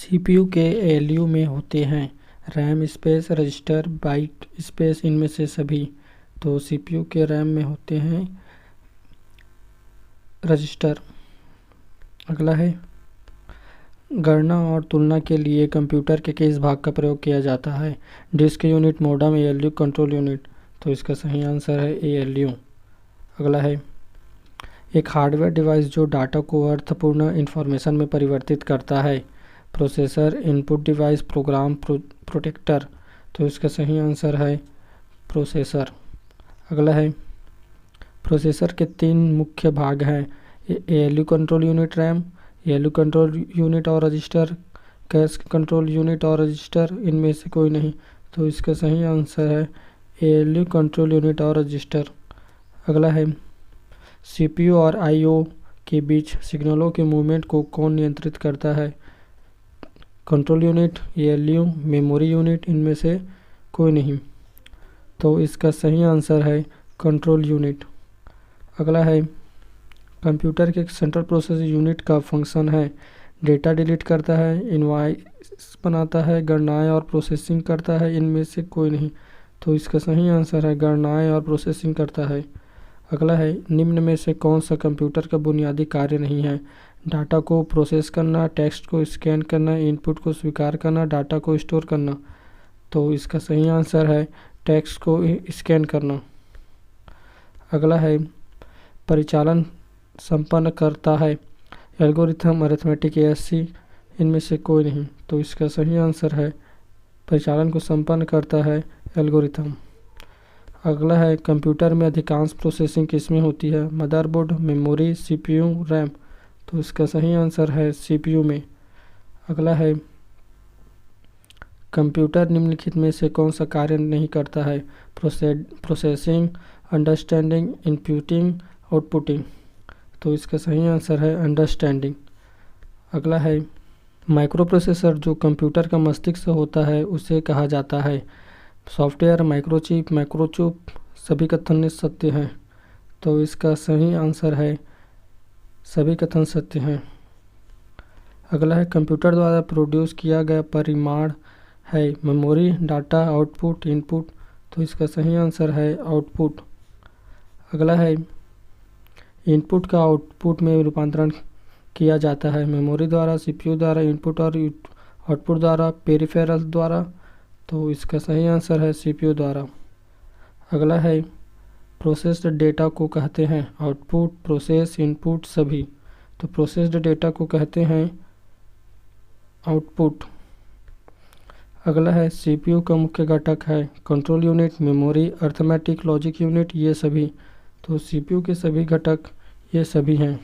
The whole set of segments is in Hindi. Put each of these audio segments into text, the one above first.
सीपीयू के एएलयू में होते हैं RAM space, register, byte space, इनमें से सभी। तो सीपीयू के रैम में होते हैं रजिस्टर। अगला है गणना और तुलना के लिए कंप्यूटर के किस भाग का प्रयोग किया जाता है? Disk unit, modem, ALU, control unit. तो इसका सही आंसर है एएलयू। अगला है एक हार्डवेयर डिवाइस जो डाटा को अर्थपूर्ण इंफॉर्मेशन में परिवर्तित करता है। Processor, input device, program, protector. तो इसका सही आंसर है प्रोसेसर। अगला है प्रोसेसर के 3 मुख्य भाग हैं, ALU control unit, RAM, ALU control unit और रजिस्टर, कैश कंट्रोल यूनिट और रजिस्टर, इनमें से कोई नहीं। तो इसका सही आंसर है एएलयू कंट्रोल यूनिट और रजिस्टर। अगला है सीपीयू और आईओ के बीच सिग्नलों के मूवमेंट को कौन नियंत्रित करता है? Control unit, ALU, memory unit, इनमें से कोई नहीं। तो इसका सही आंसर है कंट्रोल यूनिट। अगला है कंप्यूटर के सेंट्रल प्रोसेस यूनिट का फंक्शन है डेटा डिलीट करता है, इनवॉइस बनाता है, गणनाएं और प्रोसेसिंग करता है, इनमें से कोई नहीं। तो इसका सही आंसर है गणनाएं और प्रोसेसिंग करता है। अगला है निम्न में से कौन सा कंप्यूटर का बुनियादी कार्य नहीं है? डाटा को प्रोसेस करना, टेक्स्ट को स्कैन करना, इनपुट को स्वीकार करना, डाटा को स्टोर करना। तो इसका सही आंसर है टेक्स्ट को स्कैन करना। अगला है परिचालन संपन्न करता है एल्गोरिथम, अरिथमेटिक, एएससी, इनमें से कोई नहीं। तो इसका सही आंसर है परिचालन को संपन्न करता है एल्गोरिथम। अगला है कंप्यूटर में अधिकांश प्रोसेसिंग किसमें होती है? Motherboard, memory, CPU, RAM. तो इसका सही आंसर है सीपीयू में। अगला है कंप्यूटर निम्नलिखित में से कौन सा कार्य नहीं करता है? Processing, understanding, inputting, outputting. तो इसका सही आंसर है अंडरस्टैंडिंग। अगला है माइक्रो प्रोसेसर जो कंप्यूटर का मस्तिष्क होता है उसे कहा जाता है सॉफ्टवेयर, माइक्रोचिप, मैक्रोचिप, सभी कथन सत्य हैं। तो इसका सही आंसर है सभी कथन सत्य हैं। अगला है कंप्यूटर द्वारा प्रोड्यूस किया गया परिमाण है मेमोरी, डाटा, आउटपुट, इनपुट। तो इसका सही आंसर है आउटपुट। अगला है इनपुट का आउटपुट में रूपांतरण किया जाता है मेमोरी द्वारा, सीपीयू द्वारा, इनपुट और आउटपुट द्वारा, पेरिफेरल्स द्वारा। तो इसका सही आंसर है सीपीयू द्वारा। अगला है प्रोसेस्ड डेटा को कहते हैं आउटपुट, प्रोसेस, इनपुट, सभी। तो प्रोसेस्ड डेटा को कहते हैं आउटपुट। अगला है सीपीयू का मुख्य घटक है control unit, memory, arithmetic, logic unit, ये सभी। तो सीपीयू के सभी घटक ये सभी हैं।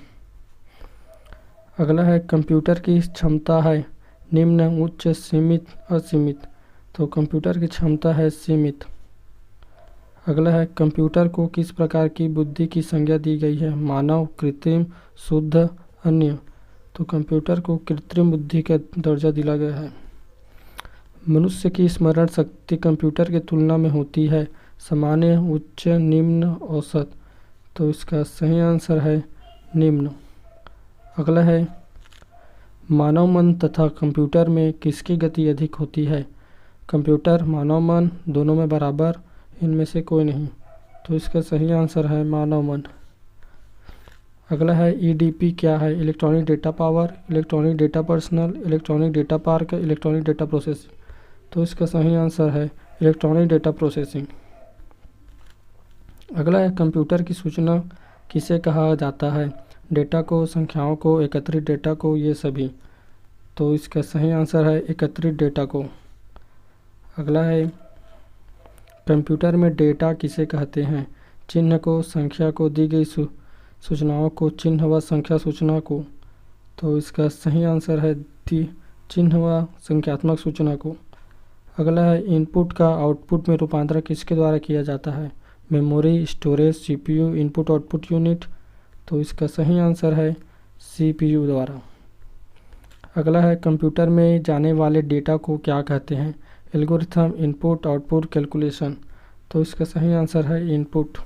अगला है कंप्यूटर की क्षमता है निम्न, उच्च, सीमित, असीमित। तो कंप्यूटर की क्षमता है सीमित। अगला है कंप्यूटर को किस प्रकार की बुद्धि की संज्ञा दी गई है? मानव, कृत्रिम, शुद्ध, अन्य। तो कंप्यूटर को कृत्रिम बुद्धि का दर्जा दिया गया है। मनुष्य की स्मरण शक्ति कंप्यूटर की तुलना में होती है सामान्य, उच्च, निम्न, औसत। तो इसका सही आंसर है निम्न। अगला है मानव मन तथा कंप्यूटर में किसकी गति अधिक होती है? कंप्यूटर, मानव मन, दोनों में बराबर, इनमें से कोई नहीं। तो इसका सही आंसर है मानव मन। अगला है ईडीपी क्या है? Electronic data power, electronic data personal, electronic data park, electronic data processing. तो इसका सही आंसर है इलेक्ट्रॉनिक डेटा प्रोसेसिंग। अगला है कंप्यूटर की सूचना किसे कहा जाता है? डेटा को, संख्याओं को, एकत्रित डेटा को, ये सभी। तो इसका सही आंसर है एकत्रित डेटा को। अगला है कंप्यूटर में डेटा किसे कहते हैं? चिन्ह को, संख्या को, दी गई सूचनाओं को, चिन्ह व संख्या सूचना को। तो इसका सही आंसर है चिन्ह व संख्यात्मक सूचना को। अगला है इनपुट का आउटपुट में रूपांतरण किसके द्वारा किया जाता है? Memory, storage, CPU, input output unit. तो इसका सही आंसर है सीपीयू द्वारा। अगला है कंप्यूटर में जाने वाले डेटा को क्या कहते हैं? Algorithm, input, output, calculation. तो इसका सही आंसर है इनपुट।